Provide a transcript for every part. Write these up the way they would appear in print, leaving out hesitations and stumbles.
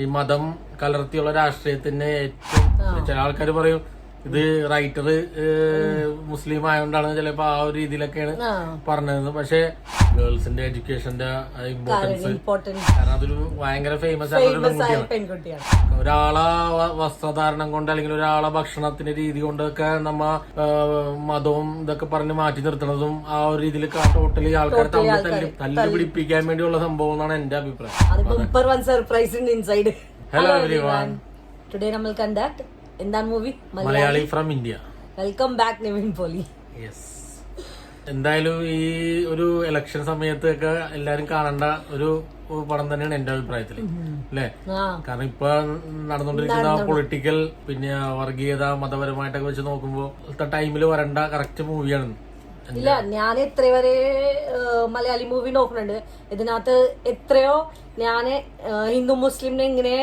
ഈ മതം കലർത്തിയുള്ള രാഷ്ട്രീയത്തിന്റെ ഏറ്റവും ചില ആൾക്കാർ പറയും ഇത് റൈറ്റർ മുസ്ലിം ആയതുകൊണ്ടാണ് ചിലപ്പോ ആ ഒരു രീതിയിലൊക്കെയാണ് പറഞ്ഞത്. പക്ഷെ ഗേൾസിന്റെ എഡ്യൂക്കേഷന്റെ ഇമ്പോർട്ടൻസ് കാരണം അതൊരു ഭയങ്കര ഫേമസ് ആയിട്ടുള്ള പെൺകുട്ടിയാണ്. ഒരാളെ വസ്ത്രധാരണം കൊണ്ട് അല്ലെങ്കിൽ ഒരാളെ ഭക്ഷണത്തിന്റെ രീതി കൊണ്ടൊക്കെ നമ്മ മതവും ഇതൊക്കെ പറഞ്ഞ് മാറ്റി നിർത്തുന്നതും ആ ഒരു രീതിയിൽ ടോട്ടലി ആൾക്കാർ തല്ലി പിടിപ്പിക്കാൻ വേണ്ടിയുള്ള സംഭവം എന്നാണ് എന്റെ അഭിപ്രായം. ഹലോ എവരിവൺ, ടുഡേ നമ്മൾ കണ്ടാക്ട് എന്താണ് movie Malayalee from India. Welcome back Nivin Pauly. Yes, എന്തായാലും ഈ ഒരു ഇലക്ഷൻ സമയത്തൊക്കെ എല്ലാരും കാണേണ്ട ഒരു പടം തന്നെയാണ് എന്റെ അഭിപ്രായത്തില്, അല്ലേ? കാരണം ഇപ്പൊ നടന്നുകൊണ്ടിരിക്കുന്ന പൊളിറ്റിക്കൽ പിന്നെ വർഗീയത മതപരമായിട്ടൊക്കെ വെച്ച് നോക്കുമ്പോ ടൈമില് വരേണ്ട കറക്റ്റ് മൂവിയാണ്. ഇല്ല, ഞാൻ എത്ര വരെ മലയാളി മൂവി നോക്കുന്നുണ്ട്, ഇതിനകത്ത് എത്രയോ ഞാൻ ഹിന്ദു മുസ്ലിമിനെ ഇങ്ങനെ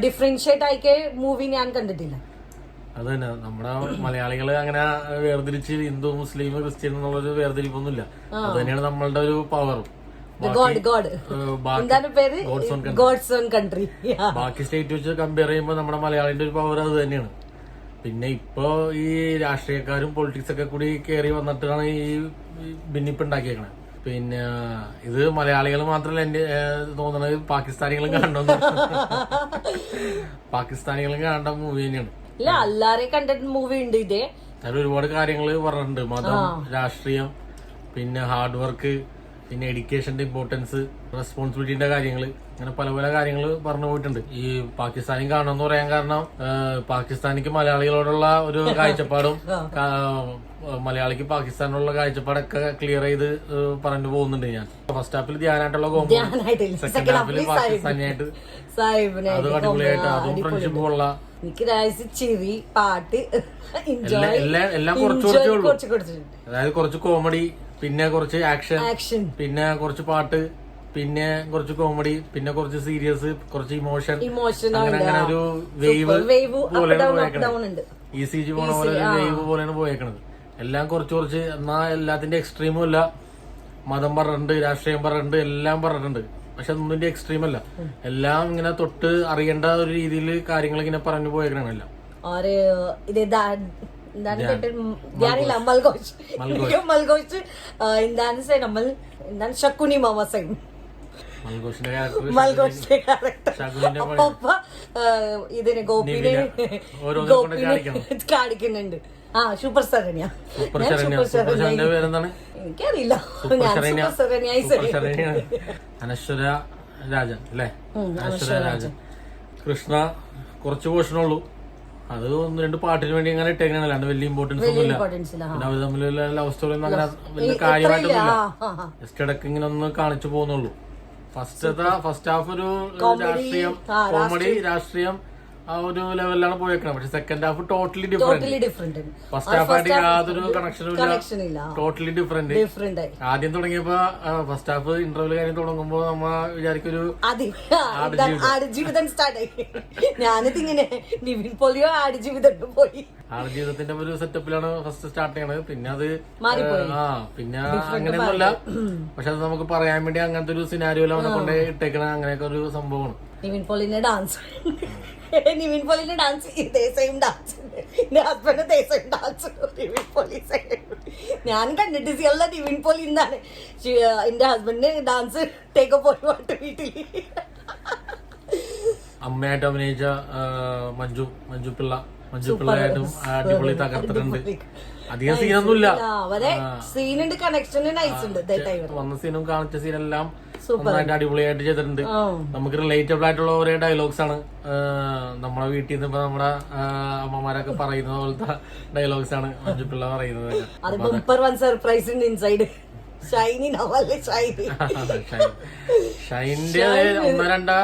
ഡിഫറൻഷിയേറ്റ് ആയിക്കേ മൂവി ഞാൻ കണ്ടിട്ടില്ല. അത് തന്നെ, നമ്മുടെ മലയാളികള് അങ്ങനെ വേർതിരിച്ച് ഹിന്ദു മുസ്ലിം ക്രിസ്ത്യൻ എന്നുള്ളൊരു വേർതിരിപ്പൊന്നുമില്ല. അത് തന്നെയാണ് നമ്മളുടെ ഒരു പവറും. ബാക്കി സ്റ്റേറ്റ് വെച്ച് കമ്പയർ ചെയ്യുമ്പോൾ നമ്മുടെ മലയാളിന്റെ ഒരു പവർ അത് തന്നെയാണ്. പിന്നെ ഇപ്പോ ഈ രാഷ്ട്രീയക്കാരും പൊളിറ്റിക്സ് ഒക്കെ കൂടി കയറി വന്നിട്ടാണ് ഈ ഭിന്നിപ്പ് ഉണ്ടാക്കിയേക്കണത്. പിന്നെ ഇത് മലയാളികൾ മാത്രമല്ല, എന്റെ തോന്നണത് പാകിസ്ഥാനികളും കാണണമെന്ന്. പാകിസ്ഥാനികളും കാണേണ്ട മൂവി തന്നെയാണ്. ഇല്ല, എല്ലാരെയും കണ്ടിട്ട് മൂവി ഉണ്ട് ഇതേ. അതിൽ ഒരുപാട് കാര്യങ്ങൾ പറഞ്ഞിട്ടുണ്ട്. മതം, രാഷ്ട്രീയം, പിന്നെ ഹാർഡ് വർക്ക്, പിന്നെ എഡ്യൂക്കേഷന്റെ ഇമ്പോർട്ടൻസ്, റെസ്പോൺസിബിലിറ്റിന്റെ കാര്യങ്ങൾ, അങ്ങനെ പല പല കാര്യങ്ങൾ പറഞ്ഞു പോയിട്ടുണ്ട്. ഈ പാകിസ്ഥാനി കാണണമെന്ന് പറയാൻ കാരണം പാകിസ്ഥാനിക്ക് മലയാളികളോടുള്ള ഒരു കാഴ്ചപ്പാടും മലയാളിക്ക് പാകിസ്ഥാനിലുള്ള കാഴ്ചപ്പാടൊക്കെ ക്ലിയർ ചെയ്ത് പറഞ്ഞു പോകുന്നുണ്ട്. ഞാൻ ഫസ്റ്റ് ഹാഫിൽ ധ്യാനായിട്ടുള്ള കോമ്പോ, സെക്കൻഡ് ഹാഫിൽ പാകിസ്ഥാനിയായിട്ട് അത് അടിപൊളിയായിട്ട് അതും ഫ്രണ്ട്ഷിപ്പും ഉള്ള ചിരി പാട്ട് എല്ലാം കുറച്ച് കുറച്ചേ ഉള്ളൂ. അതായത് കുറച്ച് കോമഡി, പിന്നെ കുറച്ച് ആക്ഷൻ, പിന്നെ കുറച്ച് പാട്ട്, പിന്നെ കുറച്ച് കോമഡി, പിന്നെ കുറച്ച് സീരിയസ്, കുറച്ച് ഇമോഷൻ, അങ്ങനെ അങ്ങനെ ഒരു വേവ് പോലെയാണ് പോയേക്കണത്. ECG പോണ പോലെ ഒരു വേവ് പോലെയാണ് പോയേക്കണത്. എല്ലാം കുറച്ച് എന്നാ എല്ലാത്തിന്റെ എക്സ്ട്രീമും അല്ല. മതം പറഞ്ഞിട്ടുണ്ട്, രാഷ്ട്രീയം പറഞ്ഞിട്ടുണ്ട്, എല്ലാം പറഞ്ഞിട്ടുണ്ട്. പക്ഷെ ഒന്നിന്റെ എക്സ്ട്രീം അല്ല. എല്ലാം ഇങ്ങനെ തൊട്ട് അറിയേണ്ട ഒരു രീതിയിൽ കാര്യങ്ങൾ ഇങ്ങനെ പറഞ്ഞു പോയേക്കണല്ല. എന്താണ് ശക്കുനി മാമ സൈൻ ഇതിന് ഗോപിനെ കാണിക്കുന്നുണ്ട്. സൂപ്പർ ശരണ്യ, എനിക്കറിയില്ല. അനശ്വര രാജൻ അല്ലേ? അനശ്വര രാജൻ. കൃഷ്ണ കുറച്ച് പോർഷനുള്ളൂ, അത് ഒന്ന് രണ്ട് പാട്ടിന് വേണ്ടി അങ്ങനെ ഇട്ടേക്കണ, അല്ലാണ്ട് വലിയ ഇമ്പോർട്ടൻസ് ഒന്നുമില്ല. പിന്നെ അവർ തമ്മിലുള്ള ലവ് സ്റ്റോറി ഒന്നും അങ്ങനെ വലിയ കാര്യമായിട്ടൊന്നുമില്ല. ജസ്റ്റ് ഇടയ്ക്ക് ഇങ്ങനെ ഒന്ന് കാണിച്ചു പോകുന്നുള്ളൂ. ഫസ്റ്റ് ഹാഫ് ഒരു രാഷ്ട്രീയം, കോമഡി, രാഷ്ട്രീയം ആ ഒരു ലെവലിലാണ് പോയേക്കണം. പക്ഷെ second half totally different. First ഹാഫായിട്ട് യാതൊരു കണക്ഷനും ഇല്ല, ടോട്ടലി ഡിഫറെന്റ്. ആദ്യം തുടങ്ങിയപ്പോ ഫസ്റ്റ് ഹാഫ് ഇന്റർവ്യൂ കാര്യം തുടങ്ങുമ്പോ നമ്മ വിചാരിക്കൊരു ആടുജീവിതം സ്റ്റാർട്ടായി. ഞാനിതിങ്ങനെ നിവിൻ പോളിയോ ആടുജീവിതം പോയി. ആടുജീവിതത്തിന്റെ ഒരു സെറ്റപ്പിലാണ് ഫസ്റ്റ് സ്റ്റാർട്ട് ചെയ്യണത്. പിന്നെ അത് പിന്നെ അങ്ങനെയൊന്നുമല്ല. പക്ഷെ അത് നമുക്ക് പറയാൻ വേണ്ടി അങ്ങനത്തെ ഒരു സിനാരിയോയിൽ അവനെ കൊണ്ട് ഇട്ടേക്കണ അങ്ങനെയൊക്കെ ഒരു സംഭവമാണ്. നിവിൻ പോളിന്റെ ഡാൻസ് ഇതേ സെയിം ഡാൻസ്, എന്റെ ഹസ്ബൻഡ് ഇതേ സെയിം ഡാൻസ്. നിവിൻ പോളി ഞാൻ കണ്ടിട്ട് എല്ലാ നിവിൻ പോളി എന്നാണ്. എന്റെ ഹസ്ബൻഡിന് ഡാൻസ് ടേക്ക് പോയി പാട്ട് വീട്ടില്. അമ്മയായിട്ട് അഭിനയിച്ച മഞ്ജു പിള്ളയായിട്ടും അടിപൊളി തകർത്തിട്ടുണ്ട്. അധികം സീനൊന്നുമില്ല, സീനുണ്ട്, കണക്ഷൻ നൈസ് ഉണ്ട്. വന്ന സീനും കാണിച്ച സീനെല്ലാം നന്നായിട്ട് അടിപൊളിയായിട്ട് ചെയ്തിട്ടുണ്ട്. നമുക്ക് റിലേറ്റബിൾ ആയിട്ടുള്ള ഒരേ ഡയലോഗ്സ് ആണ്. നമ്മളെ വീട്ടിൽ നിന്ന് ഇപ്പൊ നമ്മുടെ അമ്മമാരൊക്കെ പറയുന്ന പോലത്തെ ഡയലോഗ്സ് ആണ് മഞ്ജു പിള്ള പറയുന്നത്. ഷൈനിന്റെ ഒന്നോ രണ്ടോ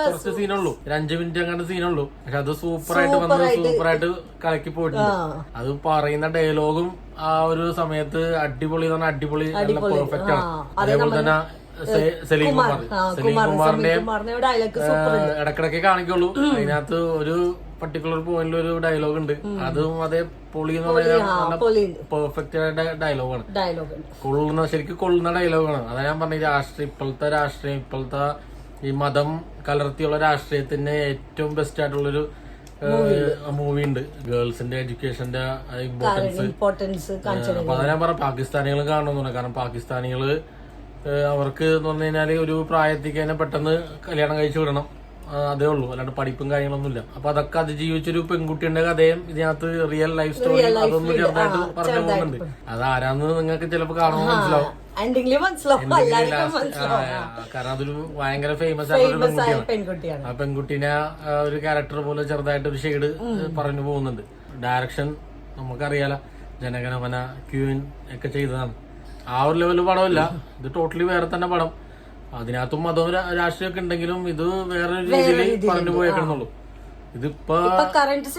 കുറച്ച് സീനുള്ളൂ, 5 മിനിറ്റ് അങ്ങാണ്ട് സീനുള്ളൂ. പക്ഷെ അത് സൂപ്പറായിട്ട് കലക്കി പോയിട്ടുണ്ട്. അത് പറയുന്ന ഡയലോഗും ആ ഒരു സമയത്ത് അടിപൊളി അടിപൊളി പെർഫെക്റ്റ് ആണ്. അതേപോലെ തന്നെ സലീം കുമാറിന്റെ ഇടക്കിടക്ക് കാണിക്കുള്ളൂ. അതിനകത്ത് ഒരു പർട്ടിക്കുലർ പോയിന്റിൽ ഒരു ഡയലോഗ് ഉണ്ട്, അതും അതേ പൊളി എന്ന് പറയുന്നത് പെർഫെക്റ്റ് ഡയലോഗാണ്. ശരിക്കും കൊള്ളുന്ന ഡയലോഗാണ്. അതാ ഞാൻ പറഞ്ഞ ഇപ്പോഴത്തെ രാഷ്ട്രീയം, ഇപ്പോഴത്തെ ഈ മതം കലർത്തിയുള്ള രാഷ്ട്രീയത്തിന് ഏറ്റവും ബെസ്റ്റ് ആയിട്ടുള്ളൊരു മൂവി ഉണ്ട്. ഗേൾസിന്റെ എഡ്യൂക്കേഷന്റെ ഇമ്പോർട്ടൻസ്. അപ്പൊ അതാ ഞാൻ പറഞ്ഞ പാകിസ്ഥാനികൾ കാണണമെന്ന്. കാരണം പാകിസ്ഥാനികള് അവർക്ക് എന്ന് പറഞ്ഞു കഴിഞ്ഞാല് ഒരു പ്രായത്തേക്ക് തന്നെ പെട്ടെന്ന് കല്യാണം കഴിച്ചു വിടണം, അതേ ഉള്ളൂ. അല്ലാണ്ട് പഠിപ്പും കാര്യങ്ങളൊന്നുമില്ല. അപ്പൊ അതൊക്കെ അതിജീവിച്ചൊരു പെൺകുട്ടിയുടെ കഥയും ഇതിനകത്ത് റിയൽ ലൈഫ് സ്റ്റോറി അതൊന്നും ചെറുതായിട്ട് പറഞ്ഞു പോകുന്നുണ്ട്. അത് ആരാന്ന് നിങ്ങൾക്ക് ചിലപ്പോ കാണുമ്പോൾ മനസ്സിലാവും. കാരണം അതൊരു ഭയങ്കര ഫേമസ് ആയിട്ടുള്ള പെൺകുട്ടിയാണ്. ആ പെൺകുട്ടീനെ ഒരു ക്യാരക്ടർ പോലെ ചെറുതായിട്ട് ഒരു ഷെയ്ഡ് പറഞ്ഞു പോകുന്നുണ്ട്. ഡയറക്ഷൻ നമുക്കറിയാലോ, ജനഗണമന, ക്യൂൻ ഒക്കെ ചെയ്തതാണ്. ആ ഒരു ലെവല് പടമില്ല, ഇത് ടോട്ടലി വേറെ തന്നെ പടം. അതിനകത്തും മതവും രാഷ്ട്രീയമൊക്കെ ഉണ്ടെങ്കിലും ഇത് വേറൊരു രീതിയിൽ പറഞ്ഞു പോയേക്കണമെന്നുള്ളൂ. ഇതിപ്പോ കറണ്ട്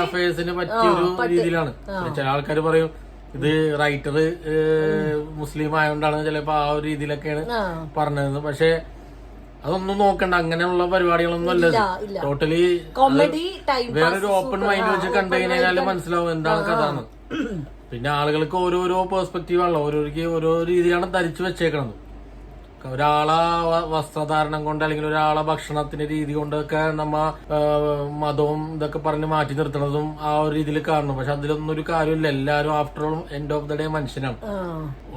അഫയേഴ്സിന് പറ്റിയ ഒരു രീതിയിലാണ്. ചില ആൾക്കാർ പറയും ഇത് റൈറ്റർ മുസ്ലിം ആയതുകൊണ്ടാണ് ചിലപ്പോ ആ ഒരു രീതിയിലൊക്കെയാണ് പറഞ്ഞത്. പക്ഷെ അതൊന്നും നോക്കണ്ട, അങ്ങനെയുള്ള പരിപാടികളൊന്നും അല്ല. ടോട്ടലി വേറൊരു ഓപ്പൺ മൈൻഡ് വെച്ച് കണ്ടു കഴിഞ്ഞാല് മനസ്സിലാവും എന്താണ് കഥ എന്ന്. പിന്നെ ആളുകൾക്ക് ഓരോരോ പെർസ്പെക്റ്റീവ് ആണല്ലോ, ഓരോർക്ക് ഓരോ രീതിയിലാണ് ധരിച്ചു വെച്ചേക്കണത്. ഒരാളെ വസ്ത്രധാരണം കൊണ്ട് അല്ലെങ്കിൽ ഒരാളെ ഭക്ഷണത്തിന്റെ രീതി കൊണ്ടൊക്കെ നമ്മ മതവും ഇതൊക്കെ പറഞ്ഞ് മാറ്റി നിർത്തണതും ആ ഒരു രീതിയിൽ കാണണം. പക്ഷെ അതിലൊന്നും ഒരു കാര്യമില്ല. എല്ലാവരും after all end of the day മനുഷ്യനാണ്.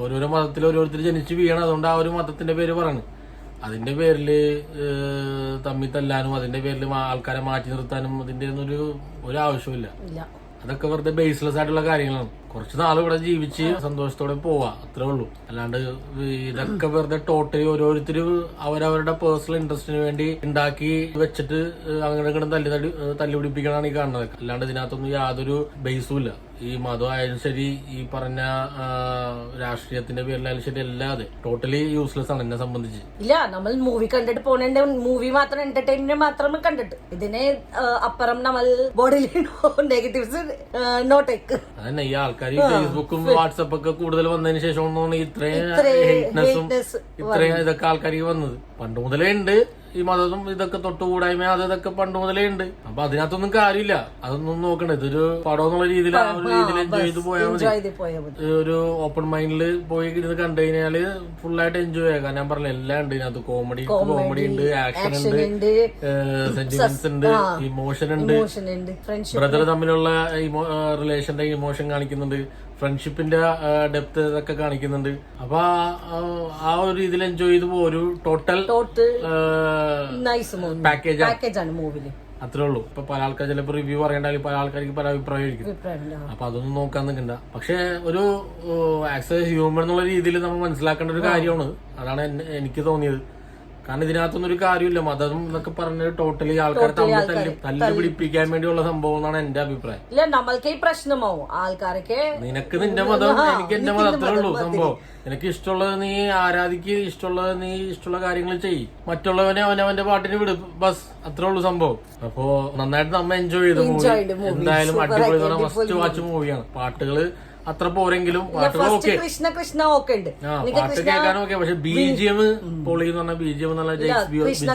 ഓരോരോ മതത്തിൽ ഓരോരുത്തർ ജനിച്ച് വീഴണം. അതുകൊണ്ട് ആ ഒരു മതത്തിന്റെ പേര് പറയണം. അതിന്റെ പേരില് തമ്മിൽ തല്ലാനും അതിന്റെ പേരിൽ ആൾക്കാരെ മാറ്റി നിർത്താനും അതിന്റെ ഒന്നും ഒരു ആവശ്യമില്ല. അതൊക്കെ വെറുതെ ബേസ്ലെസ് ആയിട്ടുള്ള കാര്യങ്ങളാണ്. കുറച്ച് നാൾ ഇവിടെ ജീവിച്ച് സന്തോഷത്തോടെ പോവാ, അത്രേ ഉള്ളൂ. അല്ലാണ്ട് ഇതൊക്കെ വെറുതെ ടോട്ടലി ഓരോരുത്തരും അവരവരുടെ പേഴ്സണൽ ഇൻട്രസ്റ്റിന് വേണ്ടി ഉണ്ടാക്കി വെച്ചിട്ട് അങ്ങനെ തല്ലുപിടിപ്പിക്കണതാണ് ഈ കാണുന്നത്. അല്ലാണ്ട് ഇതിനകത്തൊന്നും യാതൊരു ബേസും ഇല്ല. ഈ മതമായാലും ശരി, ഈ പറഞ്ഞ രാഷ്ട്രീയത്തിന്റെ പേരിലായാലും ശരി, അല്ലാതെ ടോട്ടലി യൂസ്ലെസ് ആണ് എന്നെ സംബന്ധിച്ച്. ഇല്ല, നമ്മൾ മൂവി കണ്ടിട്ട് പോണേണ്ട, മൂവി മാത്രം എന്റർടൈൻമെന്റ് മാത്രമേ കണ്ടിട്ട് ഇതിനെ അപ്പുറം നമ്മൾ ബോഡിയിൽ നെഗറ്റീവ്സ് നോട്ടേക്ക്. അതന്നെ ഈ ആൾക്കാർ ഫേസ്ബുക്കും വാട്സപ്പൊക്കെ കൂടുതൽ വന്നതിന് ശേഷം ഇത്രയും ഹെയ്റ്റ്നെസ്സും ഇത്രയും ഇതൊക്കെ ആൾക്കാർക്ക് വന്നത്. പണ്ട് മുതലേ ഉണ്ട് ഈ മതം ഇതൊക്കെ തൊട്ടുകൂടായ്മ അതൊക്കെ പണ്ട് മുതലേ ഉണ്ട്. അപ്പൊ അതിനകത്തൊന്നും കാര്യമില്ല, അതൊന്നും നോക്കണ്ട. ഇതൊരു പടം എന്നുള്ള രീതിയിൽ ആ ഒരു രീതിയിൽ എൻജോയ് ചെയ്ത് പോയാൽ മതി. ഒരു ഓപ്പൺ മൈൻഡിൽ പോയി ഇത് കണ്ടു കഴിഞ്ഞാല് ഫുള്ളായിട്ട് എൻജോയ് ചെയ്യാം. ഞാൻ പറഞ്ഞ എല്ലാം ഉണ്ട് ഇതിനകത്ത്. കോമഡി ഉണ്ട്, ആക്ഷൻ ഉണ്ട്, സെന്റിമെന്റ്സ് ഉണ്ട്, ഇമോഷൻ ഉണ്ട്. ബ്രദർ തമ്മിലുള്ള റിലേഷന്റെ ഇമോഷൻ കാണിക്കുന്നുണ്ട്, ഫ്രണ്ട്ഷിപ്പിന്റെ ഡെപ്ത് ഇതൊക്കെ കാണിക്കുന്നുണ്ട്. അപ്പൊ ആ ഒരു രീതിയിൽ എൻജോയ് ചെയ്ത് ഒരു ടോട്ടൽ പാക്കേജ് ആണ് മൂവില്. അത്രേ ഉള്ളൂ. ഇപ്പൊ പല ആൾക്കാർ ചിലപ്പോൾ റിവ്യൂ പറയണ്ടാലും പല ആൾക്കാർക്ക് പല അഭിപ്രായമായിരിക്കും. അപ്പൊ അതൊന്നും നോക്കാൻ നിൽക്കണ്ട. പക്ഷെ ഒരു ആസ് എ ഹ്യൂമൻ എന്നുള്ള രീതിയിൽ നമ്മൾ മനസ്സിലാക്കേണ്ട ഒരു കാര്യമാണ്. അതാണ് എനിക്ക് തോന്നിയത്. കാരണം ഇതിനകത്തൊന്നും ഒരു കാര്യമില്ല. മതം എന്നൊക്കെ പറഞ്ഞ് ടോട്ടലി ആൾക്കാരെ തല്ലി പിടിപ്പിക്കാൻ വേണ്ടിയുള്ള സംഭവം എന്നാണ് എന്റെ അഭിപ്രായം. ഇല്ല, നമ്മൾക്ക് ഈ പ്രശ്നമാവും ആൾക്കാർക്ക്. നിനക്ക് നിന്റെ മതം, എനിക്ക് എന്റെ മതം, അത്രേ ഉള്ളൂ സംഭവം. എനിക്ക് ഇഷ്ടമുള്ളത് നീ ആരാധിക്ക്, ഇഷ്ടമുള്ളത് നീ ഇഷ്ടമുള്ള കാര്യങ്ങൾ ചെയ്യ്, മറ്റുള്ളവനെ അവനവന്റെ പാട്ടിന് വിട്, ബസ്, അത്രേ ഉള്ളൂ സംഭവം. അപ്പോ നന്നായിട്ട് നമ്മ എൻജോയ് ചെയ്തു മൂവി. എന്തായാലും അടിപൊളി ഫസ്റ്റ് വാച്ച് മൂവിയാണ്. പാട്ടുകള് അത്ര പോരെങ്കിലും പാട്ടുകൾ ഓക്കെ, പാട്ട് കേൾക്കാനും ഓക്കെ. പക്ഷെ BGM പൊളി എന്ന് പറഞ്ഞ BGM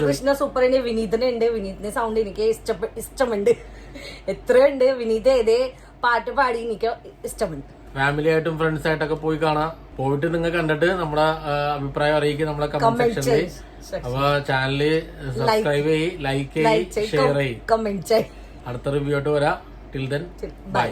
കൃഷ്ണ സൂപ്പറിന്റെ വിനീതനുണ്ട്. വിനീതിന്റെ സൗണ്ട് എനിക്ക് ഇഷ്ടമുണ്ട്. എത്രയുണ്ട് വിനീത് ഏതേ പാട്ട് പാടി എനിക്ക് ഇഷ്ടമുണ്ട്. ഫാമിലി ആയിട്ടും ഫ്രണ്ട്സ് ആയിട്ടൊക്കെ പോയി കാണാം. പോയിട്ട് നിങ്ങൾ കണ്ടിട്ട് നമ്മുടെ അഭിപ്രായം അറിയിക്കുക നമ്മുടെ കമന്റ് സെക്ഷനിൽ. അപ്പൊ ചാനല് സബ്സ്ക്രൈബ് ചെയ്യ്, ലൈക്ക് ചെയ്യ്, ഷെയർ ചെയ്യ്. അടുത്ത റിവ്യൂ ആയിട്ട് വരാം. Till then bye.